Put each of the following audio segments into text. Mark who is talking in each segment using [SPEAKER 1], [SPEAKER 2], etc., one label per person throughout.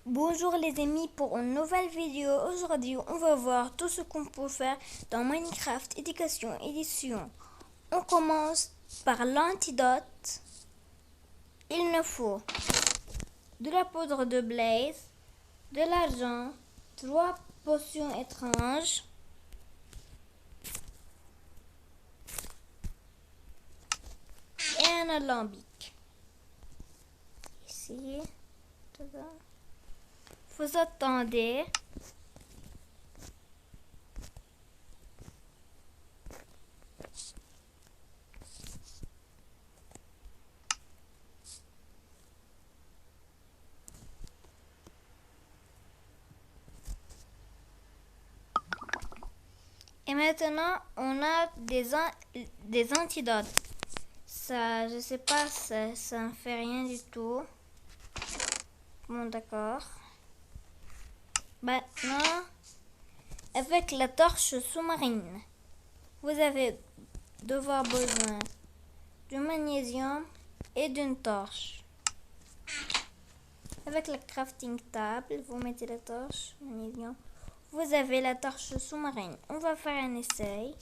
[SPEAKER 1] Bonjour les amis pour une nouvelle vidéo. Aujourd'hui on va voir tout ce qu'on peut faire dans Minecraft Éducation Édition. On commence par l'antidote. Il nous faut de la poudre de blaze, de l'argent, 3 potions étranges, et un alambic. Ici, vous attendez. Et maintenant, on a des antidotes. Ça, je sais pas, ça ne fait rien du tout. Bon, d'accord. Maintenant, avec la torche sous-marine, vous avez devoir besoin du magnésium et d'une torche. Avec la crafting table, vous mettez la torche, magnésium. Vous avez la torche sous-marine. On va faire un essai.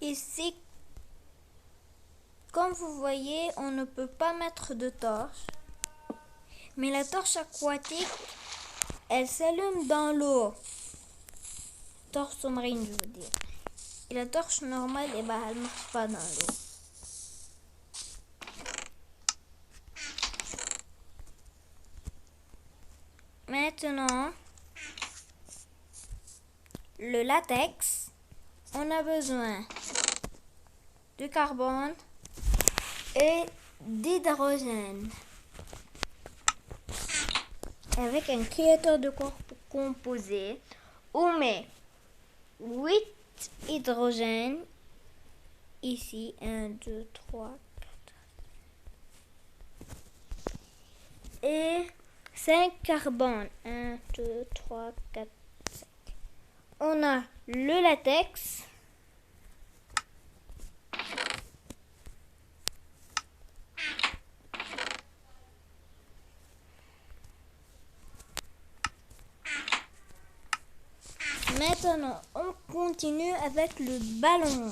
[SPEAKER 1] Ici, comme vous voyez, on ne peut pas mettre de torche. Mais la torche aquatique, elle s'allume dans l'eau. Torche sous-marine, je veux dire. Et la torche normale, elle ne marche pas dans l'eau. Maintenant, le latex, on a besoin de carbone et d'hydrogène. Avec un créateur de corps composé, on met 8 hydrogènes. Ici, 1, 2, 3, 4. Et 5 carbone. 1, 2, 3, 4, 5. On a le latex. Maintenant, on continue avec le ballon.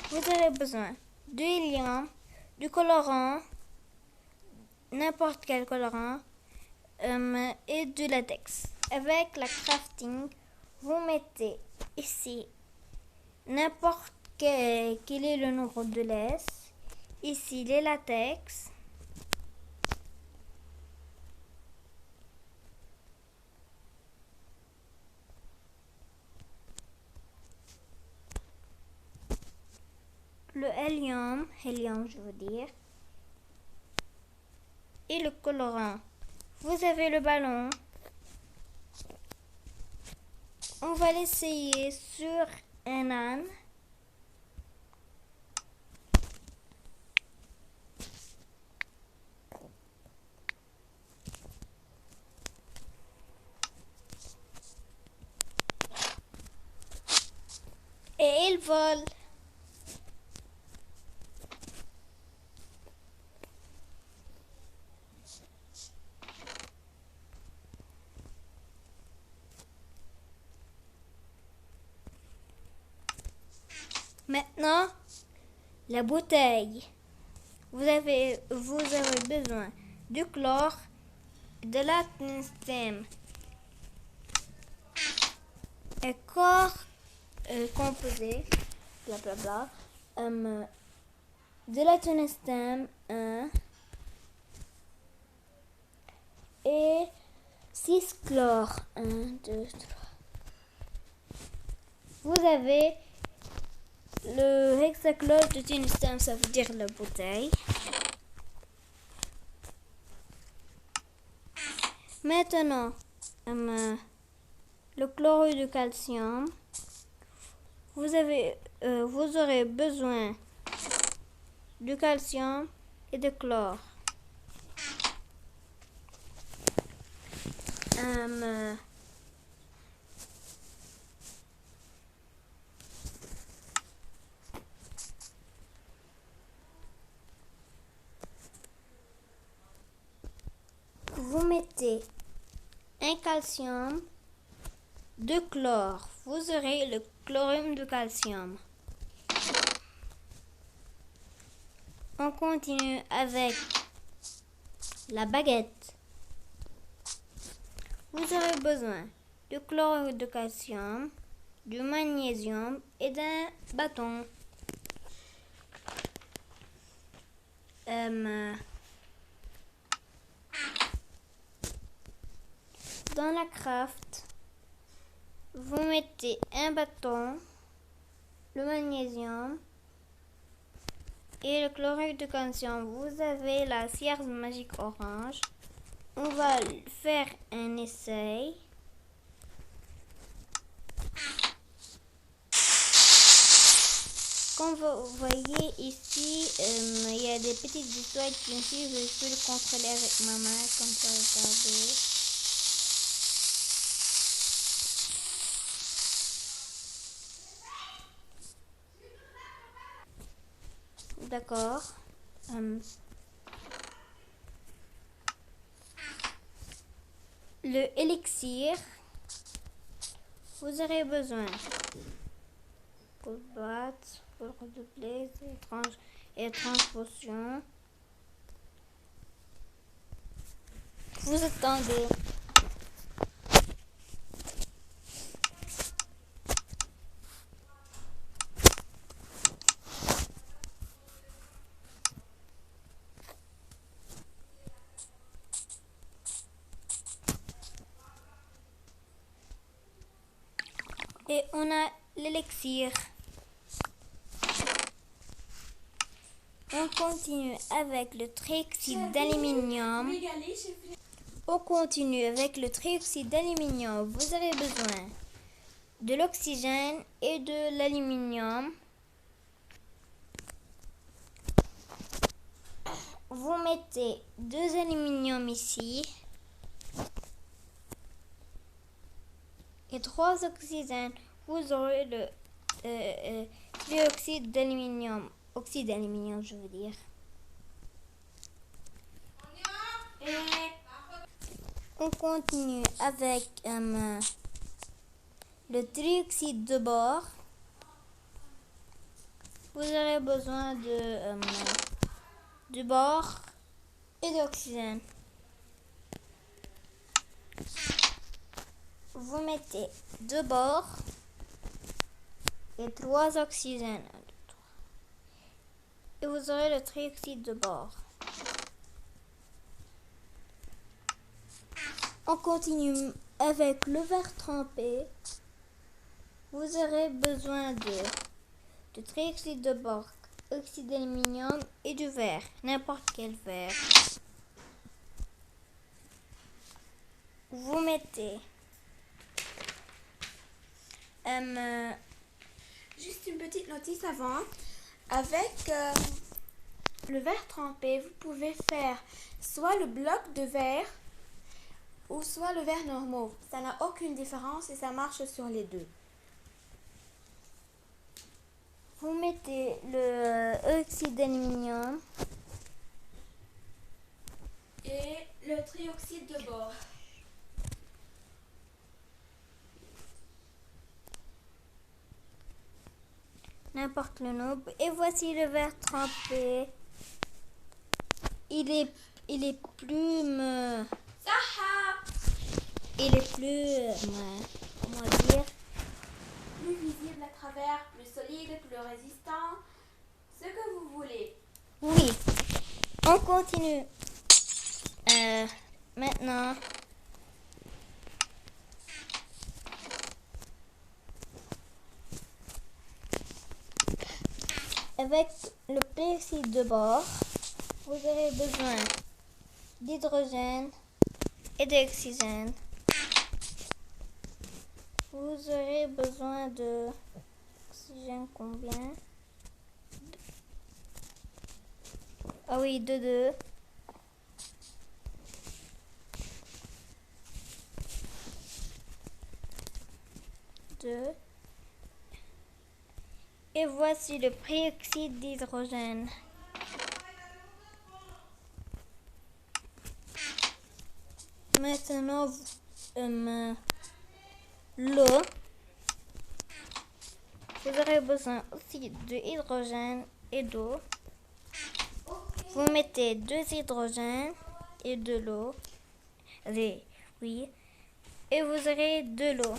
[SPEAKER 1] Vous aurez besoin de hélium, du colorant, n'importe quel colorant, et du latex. Avec la crafting, vous mettez ici n'importe quel est le nombre de laisse. Ici les latex. Le hélium je veux dire. Et le colorant. Vous avez le ballon. On va l'essayer sur un âne. Et il vole. Maintenant, la bouteille. Vous avez besoin du chlore, de la tungstène, un corps composé, blablabla, de la tungstène, et 6 chlore. 1, 2, 3. Vous avez le hexachlore de tungstène, ça veut dire la bouteille. Maintenant, le chlorure de calcium. Vous aurez besoin de calcium et de chlore. calcium, de chlore. Vous aurez le chlorure de calcium. On continue avec la baguette. Vous aurez besoin de chlorure de calcium, du magnésium et d'un bâton. Dans la craft, vous mettez un bâton, le magnésium et le chlorure de calcium. Vous avez la cierge magique orange. On va faire un essai. Comme vous voyez ici, il y a des petites étoiles qui me suivent. Je peux le contrôler avec ma main, comme ça, regardez. D'accord. Le élixir, vous aurez besoin pour battre, pour redoubler et transposion. Vous attendez. Et on a l'élixir. On continue avec le trioxyde d'aluminium. On continue avec le trioxyde d'aluminium. Vous avez besoin de l'oxygène et de l'aluminium. Vous mettez 2 aluminium ici et 3 oxygènes. Vous aurez le dioxyde d'aluminium, oxyde d'aluminium, je veux dire. On continue avec le trioxyde de bore. Vous aurez besoin de bore et d'oxygène. Vous mettez 2 bores et 3 oxygènes. Et vous aurez le trioxyde de bore. On continue avec le verre trempé. Vous aurez besoin de trioxyde de bore, oxyde d'aluminium et du verre, n'importe quel verre. Vous mettez
[SPEAKER 2] juste une petite notice avant. Avec le verre trempé, vous pouvez faire soit le bloc de verre ou soit le verre normal. Ça n'a aucune différence et ça marche sur les deux.
[SPEAKER 1] Vous mettez le oxyde d'aluminium
[SPEAKER 2] et le trioxyde de bore.
[SPEAKER 1] N'importe le nombre. Et voici le verre trempé. Il est plus comment dire,
[SPEAKER 2] plus visible à travers, plus solide, plus résistant, ce que vous voulez.
[SPEAKER 1] Oui. On continue. Maintenant. Avec le peroxyde de bore, vous aurez besoin d'hydrogène et d'oxygène. Vous aurez besoin de oxygène combien? Ah oui, de 2. Et voici le peroxyde d'hydrogène. Maintenant, l'eau. Vous aurez besoin aussi de hydrogène et d'eau. Vous mettez 2 hydrogènes et de l'eau. Oui. Et vous aurez de l'eau.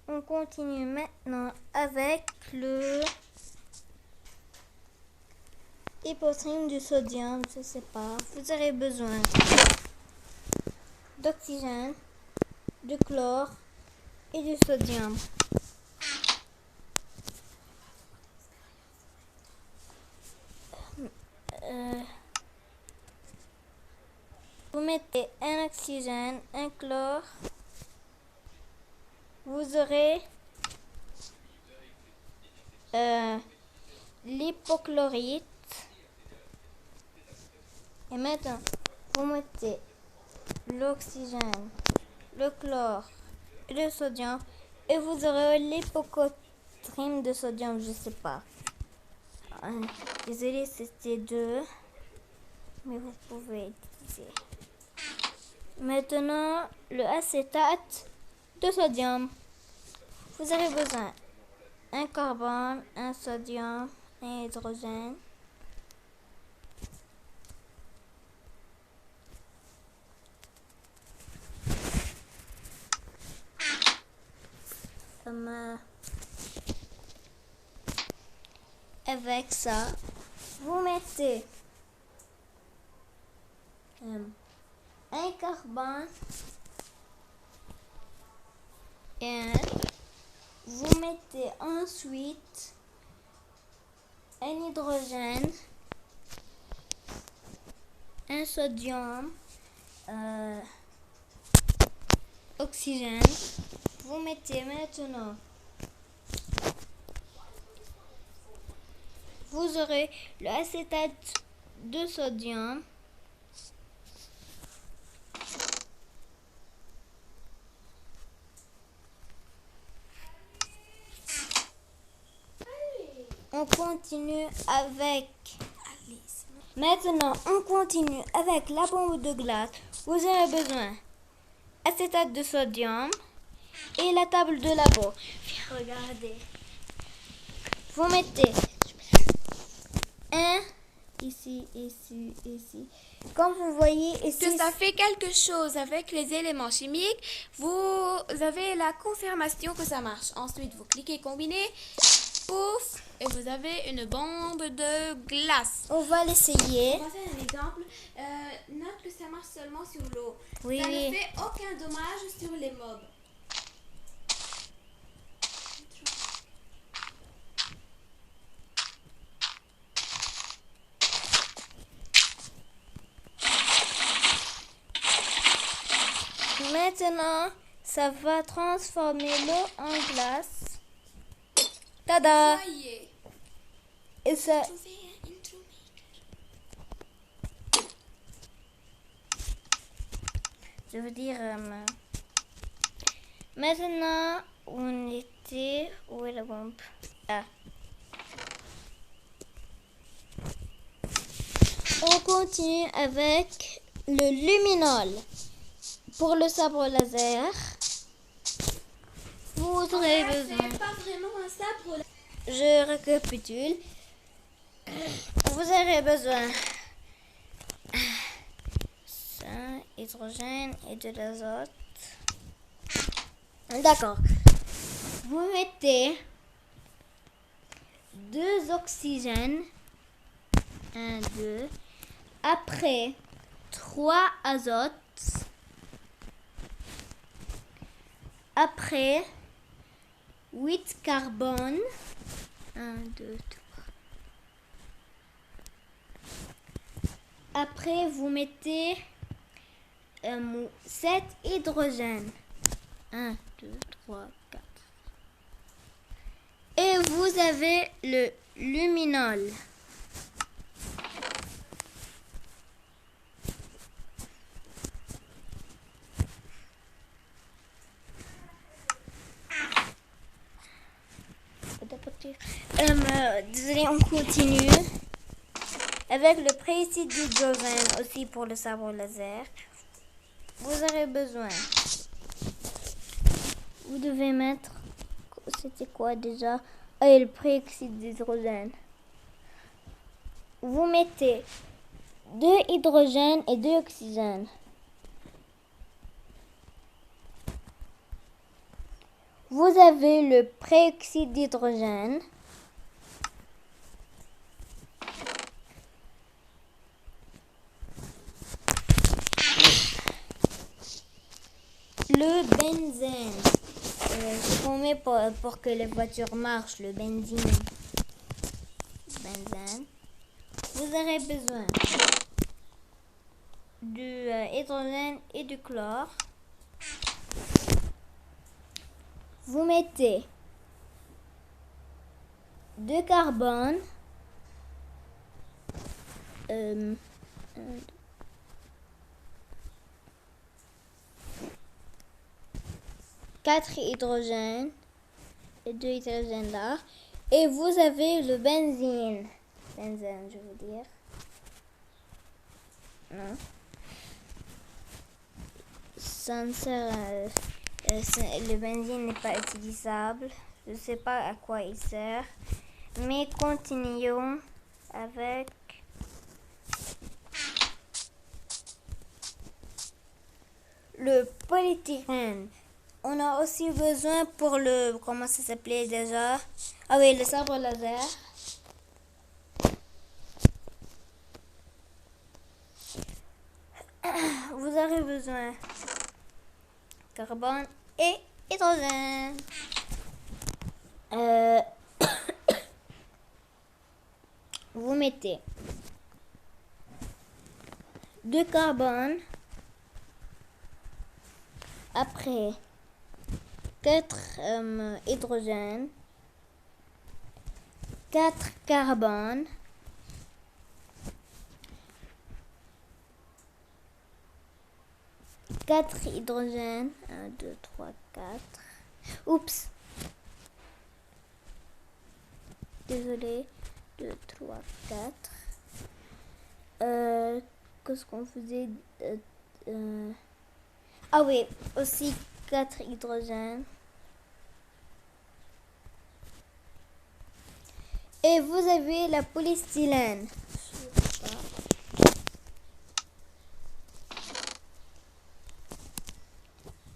[SPEAKER 1] On continue maintenant avec le hypotherme du sodium, je sais pas. Vous aurez besoin d'oxygène, de chlore et du sodium. Vous mettez un oxygène, un chlore. Vous aurez l'hypochlorite. Et maintenant, vous mettez l'oxygène, le chlore et le sodium. Et vous aurez l'hypochlorite de sodium, je sais pas. Désolée, c'était 2. Mais vous pouvez utiliser. Maintenant, le acétate de sodium. Vous avez besoin un carbone, un sodium, un hydrogène. Avec ça, vous mettez un carbone et vous mettez ensuite un hydrogène, un sodium, oxygène. Vous mettez maintenant, vous aurez le acétate de sodium. On continue avec... Maintenant, on continue avec la bombe de glace. Vous avez besoin acétate de sodium et la table de labo. Regardez. Vous mettez un ici. Comme vous voyez ici...
[SPEAKER 2] Que ça fait quelque chose avec les éléments chimiques, vous avez la confirmation que ça marche. Ensuite, vous cliquez combiner, pouf, et vous avez une bombe de glace.
[SPEAKER 1] On va l'essayer.
[SPEAKER 2] On va faire un exemple. Note que ça marche seulement sur l'eau.
[SPEAKER 1] Oui.
[SPEAKER 2] Ça ne fait aucun dommage sur les mobs.
[SPEAKER 1] Maintenant, ça va transformer l'eau en glace. Tada!
[SPEAKER 2] Ça y est.
[SPEAKER 1] Et ça... Je veux dire... Maintenant, on était... Où est la bombe? Ah. On continue avec le luminol. Pour le sabre laser, vous aurez besoin...
[SPEAKER 2] C'est pas vraiment un sabre.
[SPEAKER 1] Je récapitule. Vous aurez besoin d'un hydrogène et de l'azote. D'accord. Vous mettez 2 oxygènes. 1, 2. Après, 3 azotes. Après, 8 carbone. 1, 2, 3. Après, vous mettez 7 hydrogènes. 1, 2, 3, 4. Et vous avez le luminol. Désolé, on continue avec le peroxyde d'hydrogène aussi pour le sabre laser, vous aurez besoin. Vous devez mettre, c'était quoi déjà? Ah, et le peroxyde d'hydrogène. Vous mettez 2 hydrogènes et 2 oxygènes. Vous avez le peroxyde d'hydrogène. Le benzène. Ce qu'on met pour que les voitures marchent, le benzine. Benzène. Vous aurez besoin du hydrogène et du chlore. Vous mettez 2 carbone, 4 hydrogènes et 2 hydrogènes là. Et vous avez le benzène. Benzène, je veux dire. Non. Ça ne sert le benzine n'est pas utilisable. Je ne sais pas à quoi il sert. Mais continuons avec le polyéthylène. On a aussi besoin pour le... Comment ça s'appelait déjà? Ah oui, le sabre laser. Vous aurez besoin de carbone et hydrogène. Vous mettez 2 carbone, après 4 hydrogènes, 4 carbone, 4 hydrogènes, 1, 2, 3, 4. Oups. Désolé. 2, 3, 4. Qu'est-ce qu'on faisait? Ah oui, aussi 4 hydrogènes. Et vous avez la polystyrène.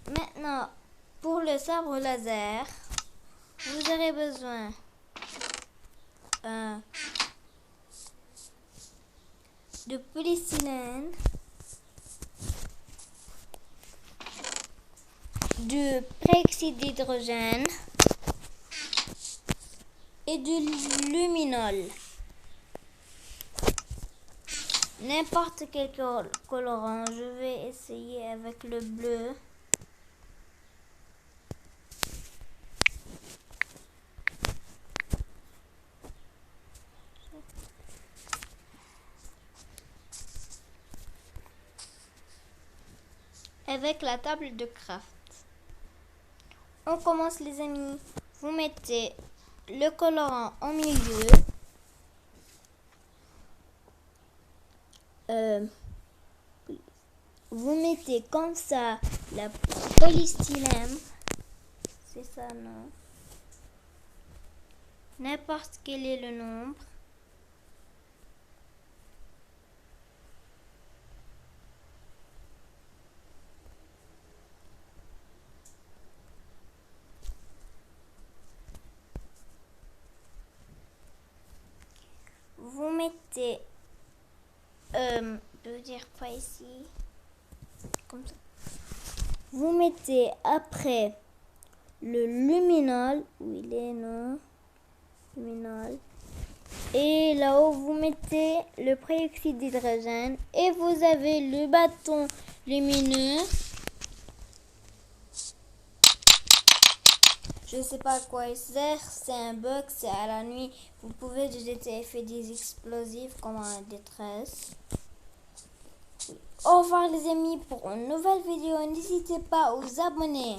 [SPEAKER 1] Maintenant, pour le sabre laser, vous aurez besoin de polystyrène, du peroxyde d'hydrogène et du luminol. N'importe quel colorant. Je vais essayer avec le bleu. Avec la table de craft. On commence les amis. Vous mettez le colorant au milieu. Vous mettez comme ça la polystyrène. C'est ça, non? N'importe quel est le nombre. Vous mettez, je veux dire pas ici, comme ça. Vous mettez après le luminol, où il est, non? Luminol. Et là-haut, vous mettez le peroxyde d'hydrogène et vous avez le bâton lumineux. Je ne sais pas à quoi il sert, c'est un bug, c'est à la nuit. Vous pouvez jeter effet des explosifs comme en détresse. Au revoir les amis pour une nouvelle vidéo. N'hésitez pas à vous abonner.